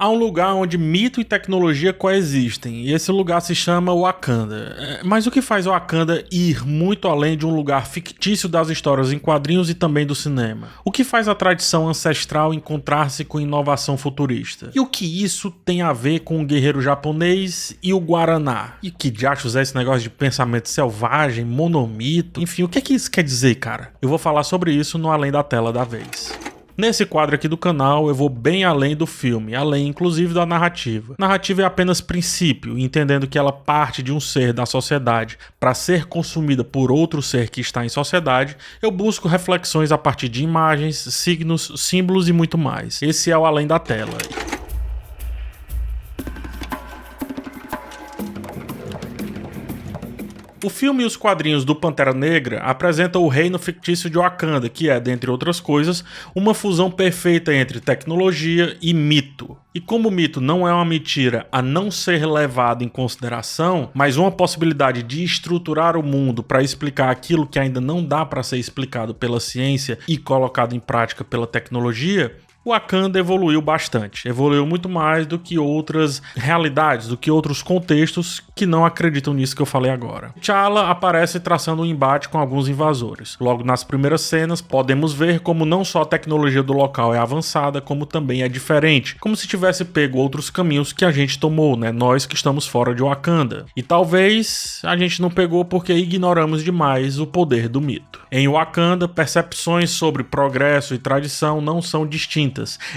Há um lugar onde mito e tecnologia coexistem, e esse lugar se chama Wakanda. Mas o que faz Wakanda ir muito além de um lugar fictício das histórias em quadrinhos e também do cinema? O que faz a tradição ancestral encontrar-se com inovação futurista? E o que isso tem a ver com o guerreiro japonês e o Guaraná? E que diachos é esse negócio de pensamento selvagem, monomito? Enfim, o que é que isso quer dizer, cara? Eu vou falar sobre isso no Além da Tela da vez. Nesse quadro aqui do canal, eu vou bem além do filme, além inclusive da narrativa. Narrativa é apenas princípio, entendendo que ela parte de um ser da sociedade para ser consumida por outro ser que está em sociedade. Eu busco reflexões a partir de imagens, signos, símbolos e muito mais. Esse é o Além da Tela. O filme e os quadrinhos do Pantera Negra apresentam o reino fictício de Wakanda, que é, dentre outras coisas, uma fusão perfeita entre tecnologia e mito. E como o mito não é uma mentira a não ser levado em consideração, mas uma possibilidade de estruturar o mundo para explicar aquilo que ainda não dá para ser explicado pela ciência e colocado em prática pela tecnologia, Wakanda evoluiu bastante, evoluiu muito mais do que outras realidades, do que outros contextos que não acreditam nisso que eu falei agora. T'Challa aparece traçando um embate com alguns invasores. Logo nas primeiras cenas, podemos ver como não só a tecnologia do local é avançada, como também é diferente, como se tivesse pego outros caminhos que a gente tomou, né? Nós que estamos fora de Wakanda. E talvez a gente não pegou porque ignoramos demais o poder do mito. Em Wakanda, percepções sobre progresso e tradição não são distintas.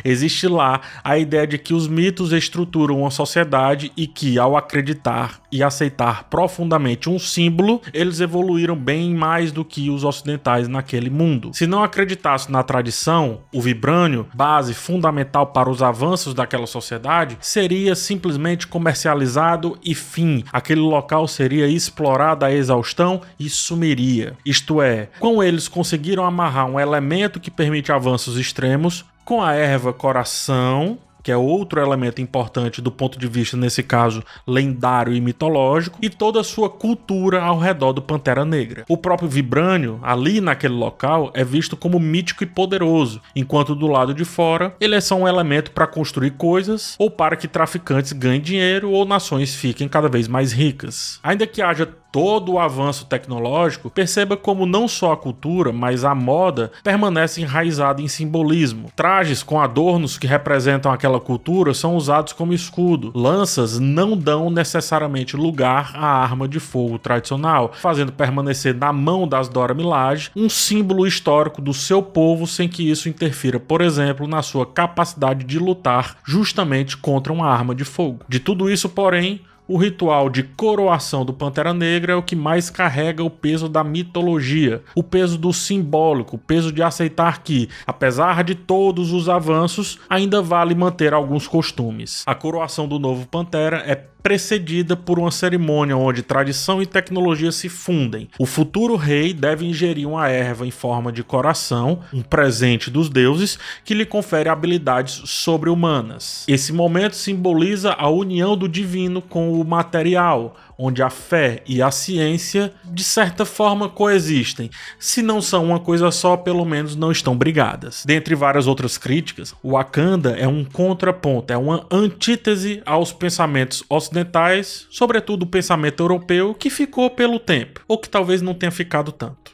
Existe lá a ideia de que os mitos estruturam uma sociedade e que, ao acreditar e aceitar profundamente um símbolo, eles evoluíram bem mais do que os ocidentais naquele mundo. Se não acreditasse na tradição, o vibrânio, base fundamental para os avanços daquela sociedade, seria simplesmente comercializado e fim. Aquele local seria explorado à exaustão e sumiria. Isto é, como eles conseguiram amarrar um elemento que permite avanços extremos com a erva coração, que é outro elemento importante do ponto de vista, nesse caso, lendário e mitológico, e toda a sua cultura ao redor do Pantera Negra. O próprio vibrânio, ali naquele local, é visto como mítico e poderoso, enquanto do lado de fora, ele é só um elemento para construir coisas, ou para que traficantes ganhem dinheiro ou nações fiquem cada vez mais ricas. Ainda que haja todo o avanço tecnológico, perceba como não só a cultura, mas a moda permanece enraizada em simbolismo. Trajes com adornos que representam aquela cultura são usados como escudo. Lanças não dão necessariamente lugar à arma de fogo tradicional, fazendo permanecer na mão das Dora Milaje um símbolo histórico do seu povo sem que isso interfira, por exemplo, na sua capacidade de lutar justamente contra uma arma de fogo. De tudo isso, porém, o ritual de coroação do Pantera Negra é o que mais carrega o peso da mitologia, o peso do simbólico, o peso de aceitar que, apesar de todos os avanços, ainda vale manter alguns costumes. A coroação do novo Pantera é precedida por uma cerimônia onde tradição e tecnologia se fundem. O futuro rei deve ingerir uma erva em forma de coração, um presente dos deuses, que lhe confere habilidades sobre-humanas. Esse momento simboliza a união do divino com o material, onde a fé e a ciência, de certa forma, coexistem. Se não são uma coisa só, pelo menos não estão brigadas. Dentre várias outras críticas, Wakanda é um contraponto, é uma antítese aos pensamentos ocidentais, sobretudo o pensamento europeu, que ficou pelo tempo, ou que talvez não tenha ficado tanto.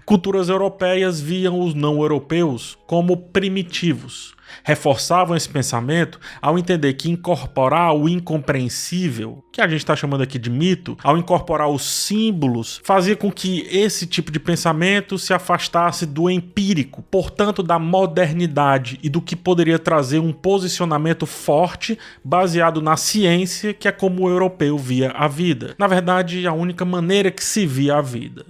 Culturas europeias viam os não-europeus como primitivos. Reforçavam esse pensamento ao entender que incorporar o incompreensível, que a gente está chamando aqui de mito, ao incorporar os símbolos, fazia com que esse tipo de pensamento se afastasse do empírico, portanto da modernidade e do que poderia trazer um posicionamento forte baseado na ciência, que é como o europeu via a vida. Na verdade, a única maneira que se via a vida.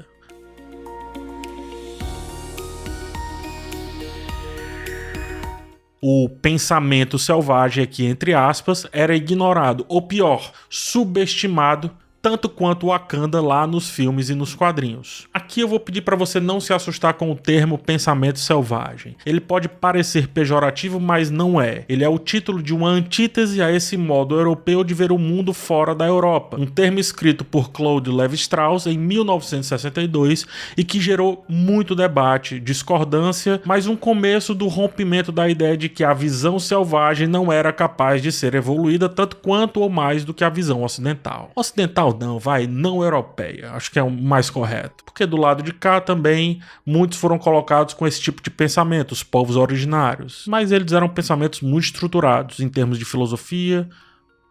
O pensamento selvagem aqui, entre aspas, era ignorado, ou pior, subestimado tanto quanto Wakanda lá nos filmes e nos quadrinhos. Aqui eu vou pedir para você não se assustar com o termo pensamento selvagem. Ele pode parecer pejorativo, mas não é. Ele é o título de uma antítese a esse modo europeu de ver o mundo fora da Europa. Um termo escrito por Claude Lévi-Strauss em 1962 e que gerou muito debate, discordância, mas um começo do rompimento da ideia de que a visão selvagem não era capaz de ser evoluída tanto quanto ou mais do que a visão ocidental. Ocidental não europeia, acho que é o mais correto. Porque do lado de cá também, muitos foram colocados com esse tipo de pensamento, os povos originários. Mas eles eram pensamentos muito estruturados em termos de filosofia,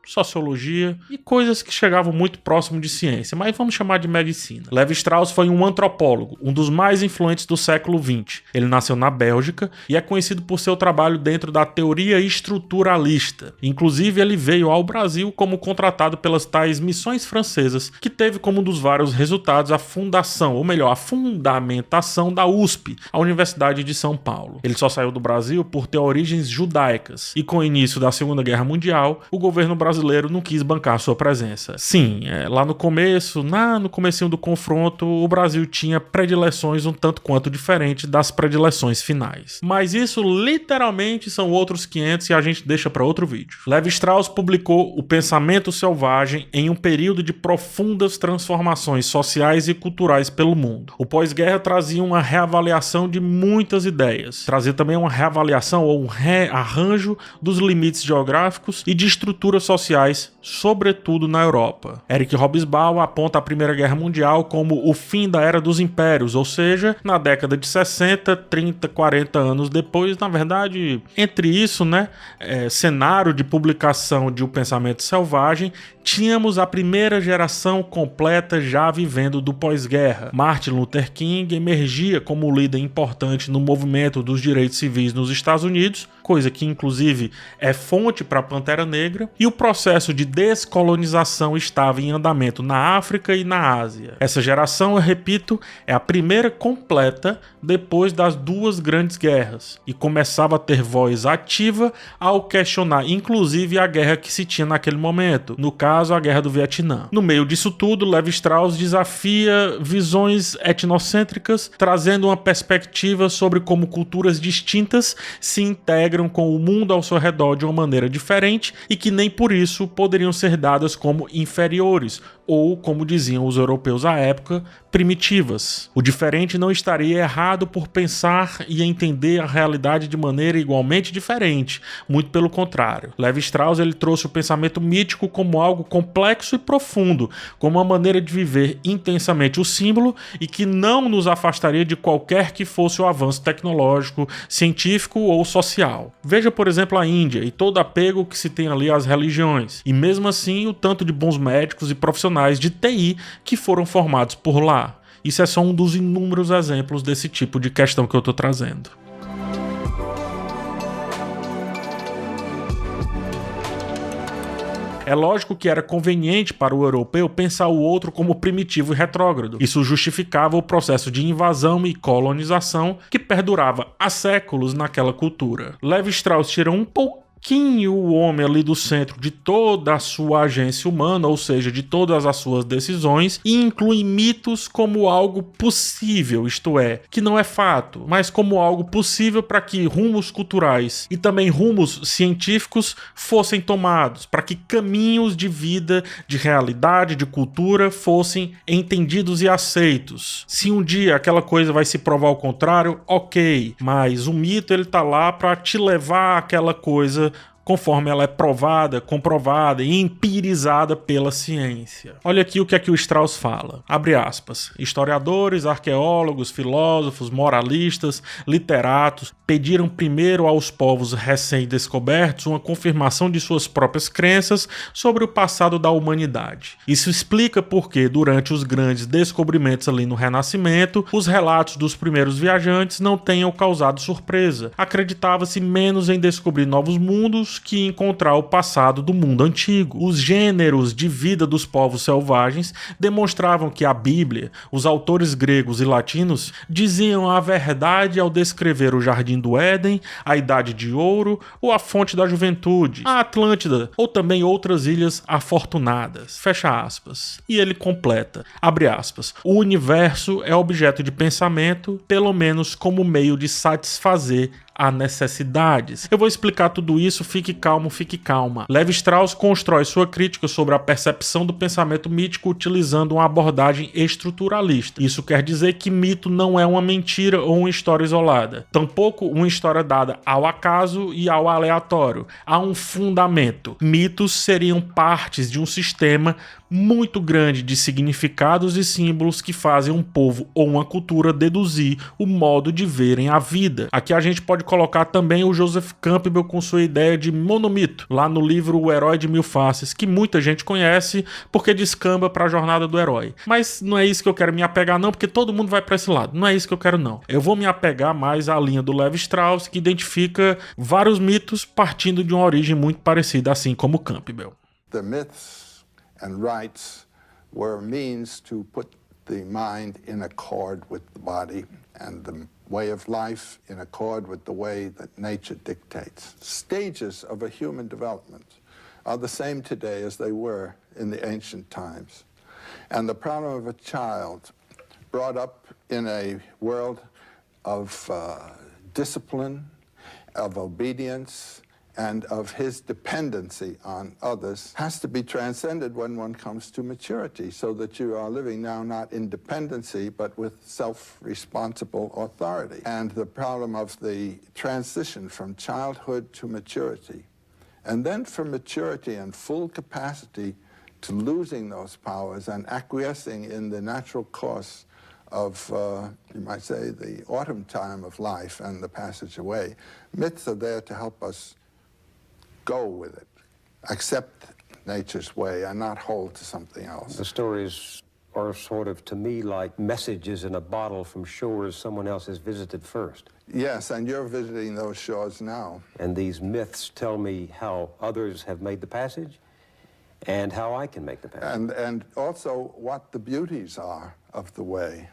sociologia e coisas que chegavam muito próximo de ciência, mas vamos chamar de medicina. Lévi-Strauss foi um antropólogo, um dos mais influentes do século XX. Ele nasceu na Bélgica e é conhecido por seu trabalho dentro da teoria estruturalista. Inclusive, ele veio ao Brasil como contratado pelas tais missões francesas, que teve como um dos vários resultados a fundação, ou melhor, a fundamentação da USP, a Universidade de São Paulo. Ele só saiu do Brasil por ter origens judaicas e com o início da Segunda Guerra Mundial, o governo brasileiro não quis bancar sua presença. Sim, lá no comecinho do confronto, o Brasil tinha predileções um tanto quanto diferentes das predileções finais. Mas isso literalmente são outros 500 e a gente deixa para outro vídeo. Lévi-Strauss publicou O Pensamento Selvagem em um período de profundas transformações sociais e culturais pelo mundo. O pós-guerra trazia uma reavaliação de muitas ideias. Trazia também uma reavaliação ou um rearranjo dos limites geográficos e de estruturas sociais, sobretudo na Europa. Eric Hobsbawm aponta a Primeira Guerra Mundial como o fim da Era dos Impérios, ou seja, na década de 60, 30, 40 anos depois, na verdade, entre isso, cenário de publicação de O Pensamento Selvagem, tínhamos a primeira geração completa já vivendo do pós-guerra. Martin Luther King emergia como líder importante no movimento dos direitos civis nos Estados Unidos, coisa que inclusive é fonte para a Pantera Negra, e o processo de descolonização estava em andamento na África e na Ásia. Essa geração, eu repito, é a primeira completa depois das duas grandes guerras, e começava a ter voz ativa ao questionar inclusive a guerra que se tinha naquele momento, no caso a Guerra do Vietnã. No meio disso tudo, Lévi-Strauss desafia visões etnocêntricas, trazendo uma perspectiva sobre como culturas distintas se integram com o mundo ao seu redor de uma maneira diferente e que nem por isso poderiam ser dadas como inferiores, ou, como diziam os europeus à época, primitivas. O diferente não estaria errado por pensar e entender a realidade de maneira igualmente diferente, muito pelo contrário. Lévi-Strauss ele trouxe o pensamento mítico como algo complexo e profundo, como uma maneira de viver intensamente o símbolo e que não nos afastaria de qualquer que fosse o avanço tecnológico, científico ou social. Veja, por exemplo, a Índia e todo apego que se tem ali às religiões, e mesmo assim o tanto de bons médicos e profissionais de TI que foram formados por lá. Isso é só um dos inúmeros exemplos desse tipo de questão que eu estou trazendo. É lógico que era conveniente para o europeu pensar o outro como primitivo e retrógrado. Isso justificava o processo de invasão e colonização que perdurava há séculos naquela cultura. Lévi-Strauss tira um pouquinho o homem ali do centro de toda a sua agência humana, ou seja, de todas as suas decisões, e inclui mitos como algo possível, isto é, que não é fato, mas como algo possível para que rumos culturais e também rumos científicos fossem tomados, para que caminhos de vida, de realidade, de cultura fossem entendidos e aceitos. Se um dia aquela coisa vai se provar ao contrário, ok, mas o mito ele tá lá para te levar àquela coisa conforme ela é provada, comprovada e empirizada pela ciência. Olha aqui o que o Strauss fala. Abre aspas. Historiadores, arqueólogos, filósofos, moralistas, literatos pediram primeiro aos povos recém-descobertos uma confirmação de suas próprias crenças sobre o passado da humanidade. Isso explica porque, durante os grandes descobrimentos ali no Renascimento, os relatos dos primeiros viajantes não tenham causado surpresa. Acreditava-se menos em descobrir novos mundos mitos que encontrar o passado do mundo antigo. Os gêneros de vida dos povos selvagens demonstravam que a Bíblia, os autores gregos e latinos, diziam a verdade ao descrever o Jardim do Éden, a Idade de Ouro ou a Fonte da Juventude, a Atlântida ou também outras ilhas afortunadas. Fecha aspas. E ele completa, abre aspas, o universo é objeto de pensamento, pelo menos como meio de satisfazer a necessidades. Eu vou explicar tudo isso, fique calmo, fique calma. Levi-Strauss constrói sua crítica sobre a percepção do pensamento mítico utilizando uma abordagem estruturalista. Isso quer dizer que mito não é uma mentira ou uma história isolada, tampouco uma história dada ao acaso e ao aleatório. Há um fundamento. Mitos seriam partes de um sistema muito grande de significados e símbolos que fazem um povo ou uma cultura deduzir o modo de verem a vida. Aqui a gente pode colocar também o Joseph Campbell com sua ideia de monomito, lá no livro O Herói de Mil Faces, que muita gente conhece porque descamba para a jornada do herói. Mas não é isso que eu quero me apegar não, porque todo mundo vai para esse lado. Não é isso que eu quero não. Eu vou me apegar mais à linha do Levi-Strauss, que identifica vários mitos partindo de uma origem muito parecida, assim como Campbell. The myths and rites were a means to put the mind in accord with the body and the way of life in accord with the way that nature dictates. Stages of a human development are the same today as they were in the ancient times. And the problem of a child brought up in a world of discipline, of obedience, and of his dependency on others has to be transcended when one comes to maturity, so that you are living now not in dependency but with self-responsible authority. And the problem of the transition from childhood to maturity, and then from maturity and full capacity to losing those powers and acquiescing in the natural course of, you might say, the autumn time of life and the passage away. Myths are there to help us go with it, accept nature's way and not hold to something else. The stories are sort of, to me, like messages in a bottle from shores someone else has visited first. Yes, and you're visiting those shores now. And these myths tell me how others have made the passage and how I can make the passage. And also what the beauties are of the way.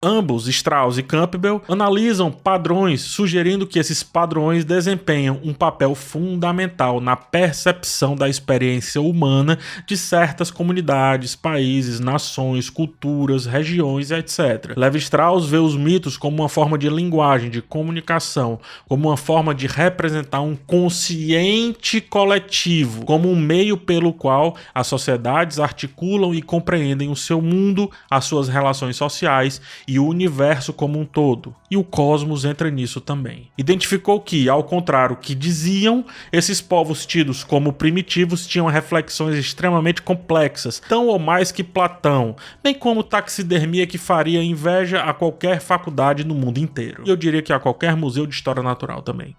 Ambos, Strauss e Campbell, analisam padrões, sugerindo que esses padrões desempenham um papel fundamental na percepção da experiência humana de certas comunidades, países, nações, culturas, regiões, etc. Levi-Strauss vê os mitos como uma forma de linguagem, de comunicação, como uma forma de representar um consciente coletivo, como um meio pelo qual as sociedades articulam e compreendem o seu mundo, as suas relações sociais e o universo como um todo, e o cosmos entra nisso também. Identificou que, ao contrário do que diziam, esses povos tidos como primitivos tinham reflexões extremamente complexas, tão ou mais que Platão, bem como taxidermia que faria inveja a qualquer faculdade no mundo inteiro. E eu diria que a qualquer museu de história natural também.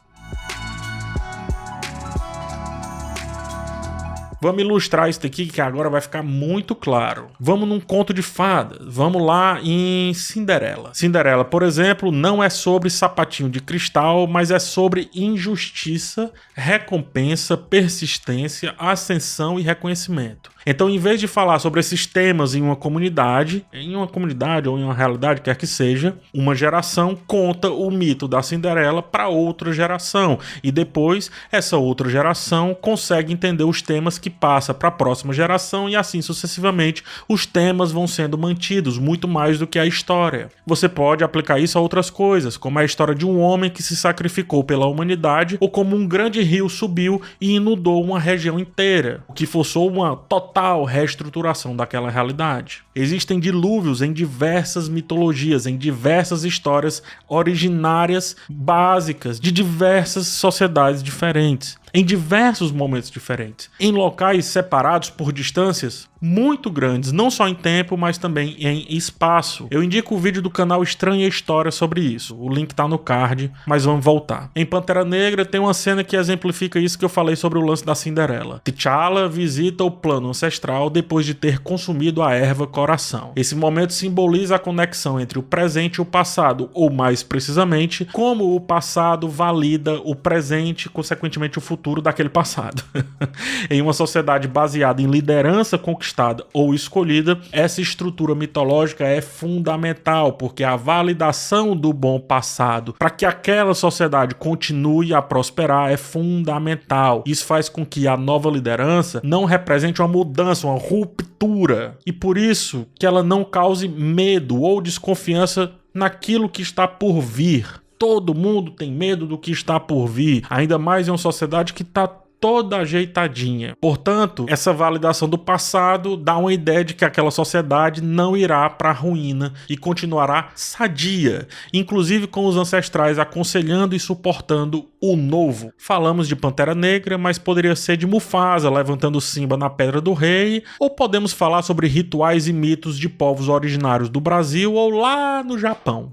Vamos ilustrar isso daqui que agora vai ficar muito claro. Vamos num conto de fadas. Vamos lá em Cinderela. Cinderela, por exemplo, não é sobre sapatinho de cristal, mas é sobre injustiça, recompensa, persistência, ascensão e reconhecimento. Então, em vez de falar sobre esses temas em uma comunidade ou em uma realidade, quer que seja, uma geração conta o mito da Cinderela para outra geração. E depois, essa outra geração consegue entender os temas que passa para a próxima geração e assim sucessivamente os temas vão sendo mantidos muito mais do que a história. Você pode aplicar isso a outras coisas, como a história de um homem que se sacrificou pela humanidade ou como um grande rio subiu e inundou uma região inteira, o que forçou uma total reestruturação daquela realidade. Existem dilúvios em diversas mitologias, em diversas histórias originárias básicas de diversas sociedades diferentes, em diversos momentos diferentes, em locais separados por distâncias muito grandes, não só em tempo, mas também em espaço. Eu indico o vídeo do canal Estranha História sobre isso. O link tá no card, mas vamos voltar. Em Pantera Negra tem uma cena que exemplifica isso que eu falei sobre o lance da Cinderela. T'Challa visita o plano ancestral depois de ter consumido a erva coração. Esse momento simboliza a conexão entre o presente e o passado, ou mais precisamente, como o passado valida o presente, consequentemente o futuro futuro daquele passado. Em uma sociedade baseada em liderança conquistada ou escolhida, essa estrutura mitológica é fundamental, porque a validação do bom passado para que aquela sociedade continue a prosperar é fundamental. Isso faz com que a nova liderança não represente uma mudança, uma ruptura, e por isso que ela não cause medo ou desconfiança naquilo que está por vir. Todo mundo tem medo do que está por vir, ainda mais em uma sociedade que está toda ajeitadinha. Portanto, essa validação do passado dá uma ideia de que aquela sociedade não irá para a ruína e continuará sadia, inclusive com os ancestrais aconselhando e suportando o novo. Falamos de Pantera Negra, mas poderia ser de Mufasa levantando Simba na Pedra do Rei, ou podemos falar sobre rituais e mitos de povos originários do Brasil ou lá no Japão.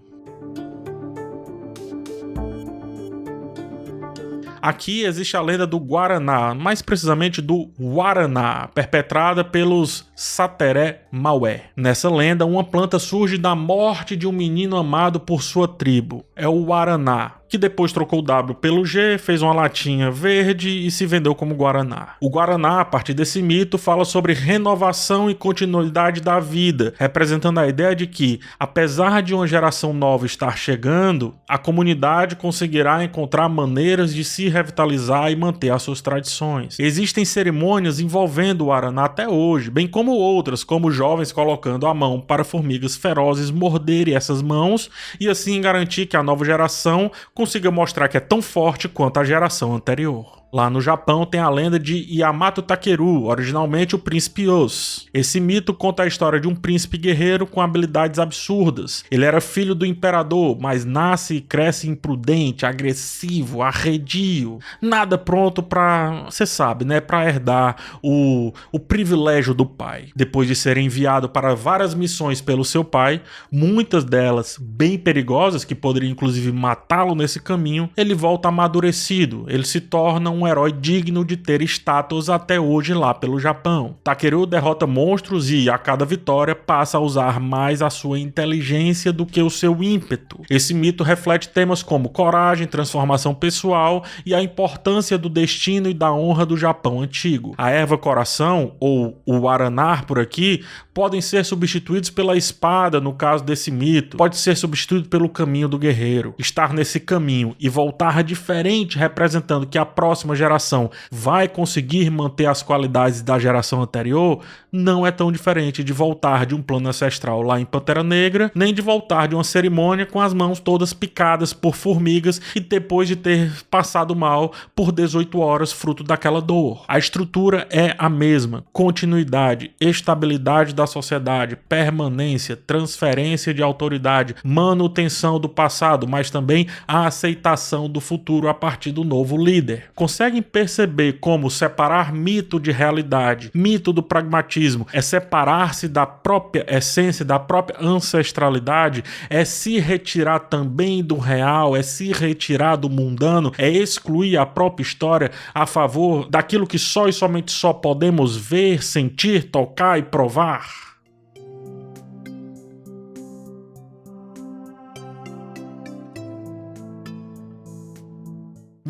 Aqui existe a lenda do Guaraná, mais precisamente do Waraná, perpetrada pelos Sateré Maué. Nessa lenda, uma planta surge da morte de um menino amado por sua tribo. É o Waraná, que depois trocou o W pelo G, fez uma latinha verde e se vendeu como Guaraná. O Guaraná, a partir desse mito, fala sobre renovação e continuidade da vida, representando a ideia de que, apesar de uma geração nova estar chegando, a comunidade conseguirá encontrar maneiras de se revitalizar e manter as suas tradições. Existem cerimônias envolvendo o Guaraná até hoje, bem como outras, como jovens colocando a mão para formigas ferozes morderem essas mãos e assim garantir que a nova geração consiga mostrar que é tão forte quanto a geração anterior. Lá no Japão tem a lenda de Yamato Takeru, originalmente o Príncipe Os. Esse mito conta a história de um príncipe guerreiro com habilidades absurdas. Ele era filho do imperador, mas nasce e cresce imprudente, agressivo, arredio. Nada pronto pra, você sabe, né, pra herdar o privilégio do pai. Depois de ser enviado para várias missões pelo seu pai, muitas delas bem perigosas, que poderiam inclusive matá-lo nesse caminho, ele volta amadurecido. Ele se torna um herói digno de ter status até hoje lá pelo Japão. Takeru derrota monstros e, a cada vitória, passa a usar mais a sua inteligência do que o seu ímpeto. Esse mito reflete temas como coragem, transformação pessoal e a importância do destino e da honra do Japão antigo. A erva coração, ou o Waraná por aqui, podem ser substituídos pela espada no caso desse mito, pode ser substituído pelo caminho do guerreiro. Estar nesse caminho e voltar diferente, representando que a próxima geração vai conseguir manter as qualidades da geração anterior, não é tão diferente de voltar de um plano ancestral lá em Pantera Negra, nem de voltar de uma cerimônia com as mãos todas picadas por formigas e depois de ter passado mal por 18 horas fruto daquela dor. A estrutura é a mesma: continuidade, estabilidade da sociedade, permanência, transferência de autoridade, manutenção do passado, mas também a aceitação do futuro a partir do novo líder. Conseguem perceber como separar mito de realidade, mito do pragmatismo, é separar-se da própria essência, da própria ancestralidade, é se retirar também do real, é se retirar do mundano, é excluir a própria história a favor daquilo que só e somente só podemos ver, sentir, tocar e provar?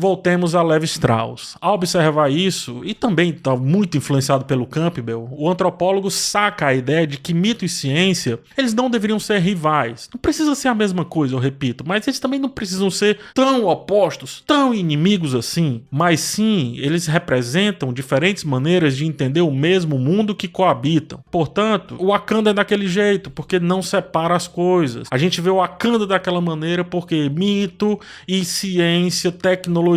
Voltemos a Levi Strauss. Ao observar isso, e também está muito influenciado pelo Campbell, o antropólogo saca a ideia de que mito e ciência, eles não deveriam ser rivais. Não precisa ser a mesma coisa, eu repito, mas eles também não precisam ser tão opostos, tão inimigos assim. Mas sim, eles representam diferentes maneiras de entender o mesmo mundo que coabitam. Portanto, o Wakanda é daquele jeito, porque não separa as coisas. A gente vê o Wakanda daquela maneira porque mito e ciência, tecnologia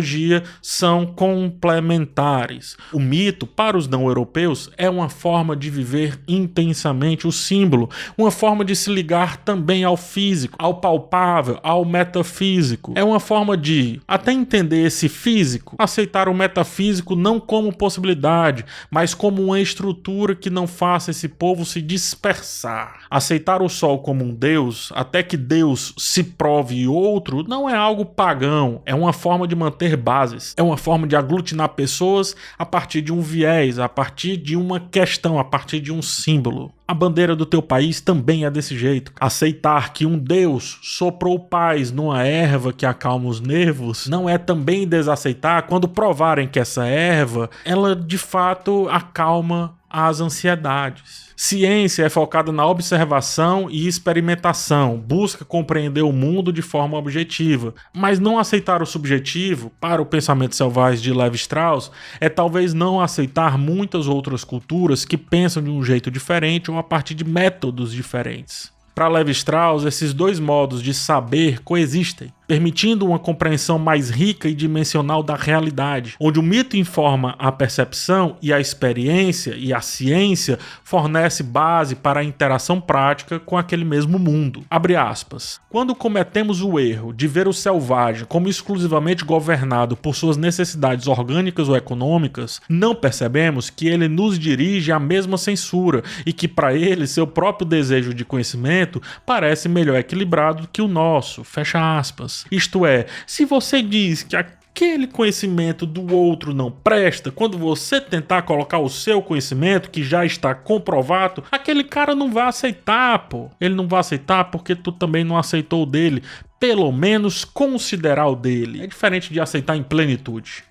são complementares. O mito, para os não-europeus, é uma forma de viver intensamente o símbolo, uma forma de se ligar também ao físico, ao palpável, ao metafísico. É uma forma de, até entender esse físico, aceitar o metafísico não como possibilidade, mas como uma estrutura que não faça esse povo se dispersar. Aceitar o sol como um deus, até que Deus se prove outro, não é algo pagão, é uma forma de manter ter bases. É uma forma de aglutinar pessoas a partir de um viés, a partir de uma questão, a partir de um símbolo. A bandeira do teu país também é desse jeito. Aceitar que um Deus soprou paz numa erva que acalma os nervos não é também desaceitar quando provarem que essa erva, ela de fato acalma as ansiedades. Ciência é focada na observação e experimentação, busca compreender o mundo de forma objetiva, mas não aceitar o subjetivo, para o pensamento selvagem de Levi-Strauss, é talvez não aceitar muitas outras culturas que pensam de um jeito diferente ou a partir de métodos diferentes. Para Levi-Strauss, esses dois modos de saber coexistem, permitindo uma compreensão mais rica e dimensional da realidade, onde o mito informa a percepção e a experiência e a ciência fornece base para a interação prática com aquele mesmo mundo. Abre aspas. Quando cometemos o erro de ver o selvagem como exclusivamente governado por suas necessidades orgânicas ou econômicas, não percebemos que ele nos dirige à mesma censura e que para ele seu próprio desejo de conhecimento parece melhor equilibrado que o nosso. Fecha aspas. Isto é, se você diz que aquele conhecimento do outro não presta, quando você tentar colocar o seu conhecimento, que já está comprovado, aquele cara não vai aceitar, pô. Ele não vai aceitar porque tu também não aceitou o dele. Pelo menos considerar o dele. É diferente de aceitar em plenitude.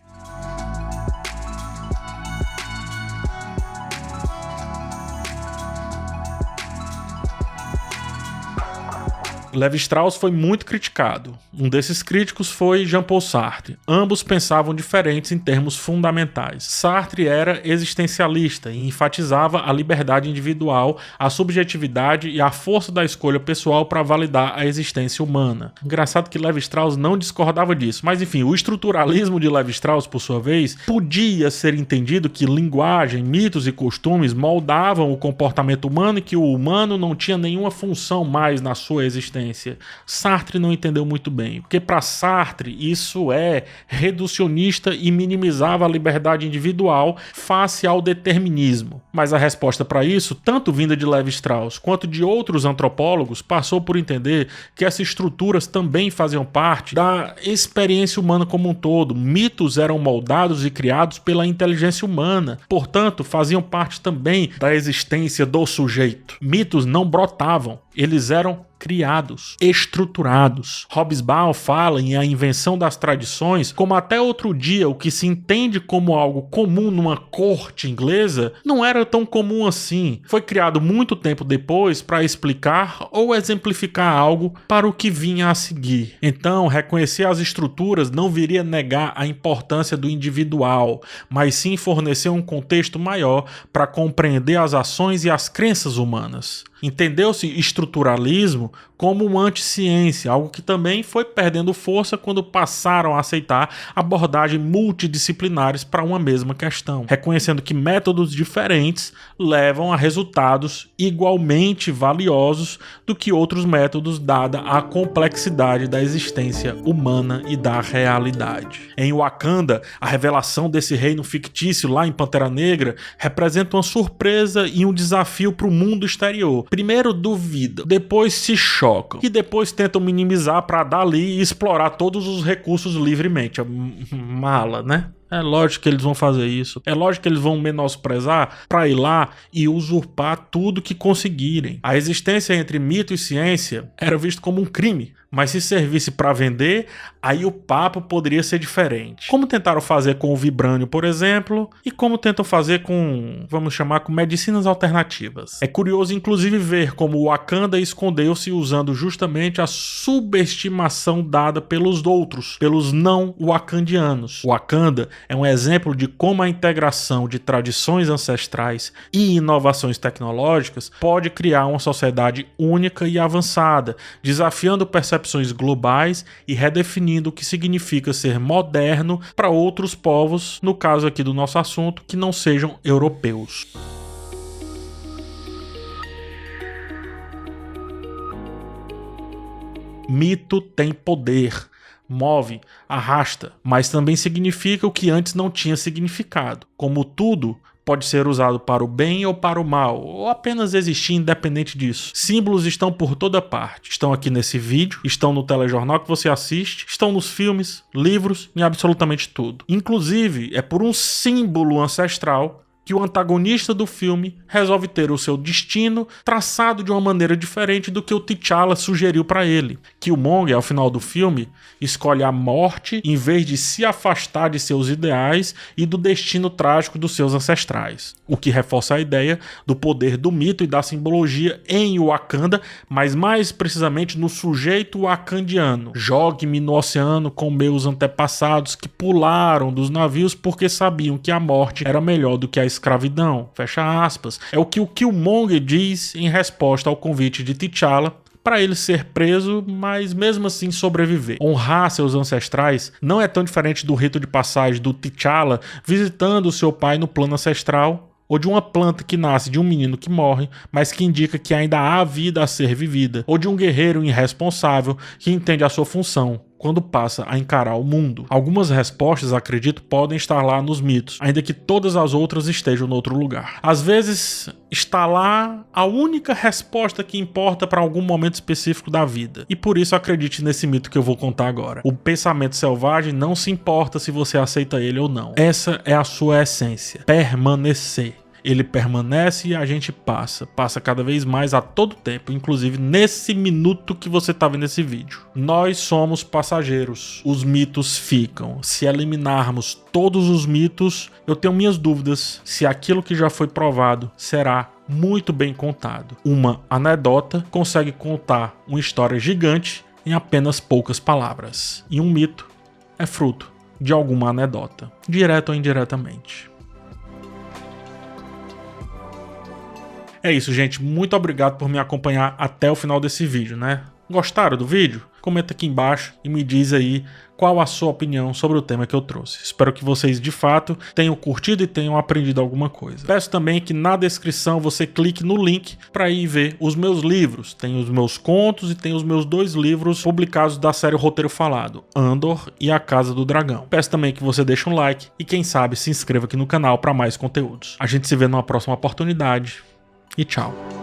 Levi-Strauss foi muito criticado. Um desses críticos foi Jean-Paul Sartre. Ambos pensavam diferentes em termos fundamentais. Sartre era existencialista e enfatizava a liberdade individual, a subjetividade e a força da escolha pessoal para validar a existência humana. Engraçado que Levi-Strauss não discordava disso, mas enfim, o estruturalismo de Levi-Strauss, por sua vez, podia ser entendido que linguagem, mitos e costumes moldavam o comportamento humano e que o humano não tinha nenhuma função mais na sua existência. Sartre não entendeu muito bem, porque para Sartre isso é reducionista e minimizava a liberdade individual face ao determinismo. Mas a resposta para isso, tanto vinda de Levi-Strauss quanto de outros antropólogos, passou por entender que essas estruturas também faziam parte da experiência humana como um todo. Mitos eram moldados e criados pela inteligência humana, portanto faziam parte também da existência do sujeito. Mitos não brotavam, eles eram criados, estruturados. Hobsbawm fala em A Invenção das Tradições como até outro dia o que se entende como algo comum numa corte inglesa não era tão comum assim. Foi criado muito tempo depois para explicar ou exemplificar algo para o que vinha a seguir. Então, reconhecer as estruturas não viria negar a importância do individual, mas sim fornecer um contexto maior para compreender as ações e as crenças humanas. Entendeu-se estruturalismo como uma anti-ciência, algo que também foi perdendo força quando passaram a aceitar abordagens multidisciplinares para uma mesma questão, reconhecendo que métodos diferentes levam a resultados igualmente valiosos do que outros métodos, dada a complexidade da existência humana e da realidade. Em Wakanda, a revelação desse reino fictício lá em Pantera Negra representa uma surpresa e um desafio para o mundo exterior. Primeiro duvidam, depois se chocam e depois tentam minimizar para dali e explorar todos os recursos livremente. Mala, né? É lógico que eles vão fazer isso. É lógico que eles vão menosprezar para ir lá e usurpar tudo que conseguirem. A existência entre mito e ciência era visto como um crime, mas se servisse para vender, aí o papo poderia ser diferente. Como tentaram fazer com o vibrânio, por exemplo, e como tentam fazer com, vamos chamar, com medicinas alternativas. É curioso, inclusive, ver como o Wakanda escondeu-se usando justamente a subestimação dada pelos outros, pelos não wakandianos. O Wakanda é um exemplo de como a integração de tradições ancestrais e inovações tecnológicas pode criar uma sociedade única e avançada, desafiando percepções globais e redefinindo o que significa ser moderno para outros povos, no caso aqui do nosso assunto, que não sejam europeus. Mito tem poder. Move, arrasta, mas também significa o que antes não tinha significado. Como tudo, pode ser usado para o bem ou para o mal, ou apenas existir independente disso. Símbolos estão por toda parte. Estão aqui nesse vídeo, estão no telejornal que você assiste, estão nos filmes, livros, em absolutamente tudo. Inclusive, é por um símbolo ancestral que o antagonista do filme resolve ter o seu destino traçado de uma maneira diferente do que o T'Challa sugeriu para ele. Killmonger, ao final do filme, escolhe a morte em vez de se afastar de seus ideais e do destino trágico dos seus ancestrais, o que reforça a ideia do poder do mito e da simbologia em Wakanda, mas mais precisamente no sujeito wakandiano. Jogue-me no oceano com meus antepassados que pularam dos navios porque sabiam que a morte era melhor do que a escravidão, fecha aspas. É o que o Killmonger diz em resposta ao convite de T'Challa para ele ser preso, mas mesmo assim sobreviver. Honrar seus ancestrais não é tão diferente do rito de passagem do T'Challa visitando seu pai no plano ancestral, ou de uma planta que nasce de um menino que morre, mas que indica que ainda há vida a ser vivida, ou de um guerreiro irresponsável que entende a sua função quando passa a encarar o mundo. Algumas respostas, acredito, podem estar lá nos mitos, ainda que todas as outras estejam em outro lugar. Às vezes, está lá a única resposta que importa para algum momento específico da vida. E por isso acredite nesse mito que eu vou contar agora. O pensamento selvagem não se importa se você aceita ele ou não. Essa é a sua essência. Permanecer. Ele permanece e a gente passa cada vez mais a todo tempo, inclusive nesse minuto que você está vendo esse vídeo. Nós somos passageiros, os mitos ficam. Se eliminarmos todos os mitos, eu tenho minhas dúvidas se aquilo que já foi provado será muito bem contado. Uma anedota consegue contar uma história gigante em apenas poucas palavras, e um mito é fruto de alguma anedota, direto ou indiretamente. É isso, gente. Muito obrigado por me acompanhar até o final desse vídeo, né? Gostaram do vídeo? Comenta aqui embaixo e me diz aí qual a sua opinião sobre o tema que eu trouxe. Espero que vocês, de fato, tenham curtido e tenham aprendido alguma coisa. Peço também que na descrição você clique no link para ir ver os meus livros. Tem os meus contos e tem os meus 2 livros publicados da série Roteiro Falado, Andor e A Casa do Dragão. Peço também que você deixe um like e, quem sabe, se inscreva aqui no canal para mais conteúdos. A gente se vê numa próxima oportunidade. E tchau.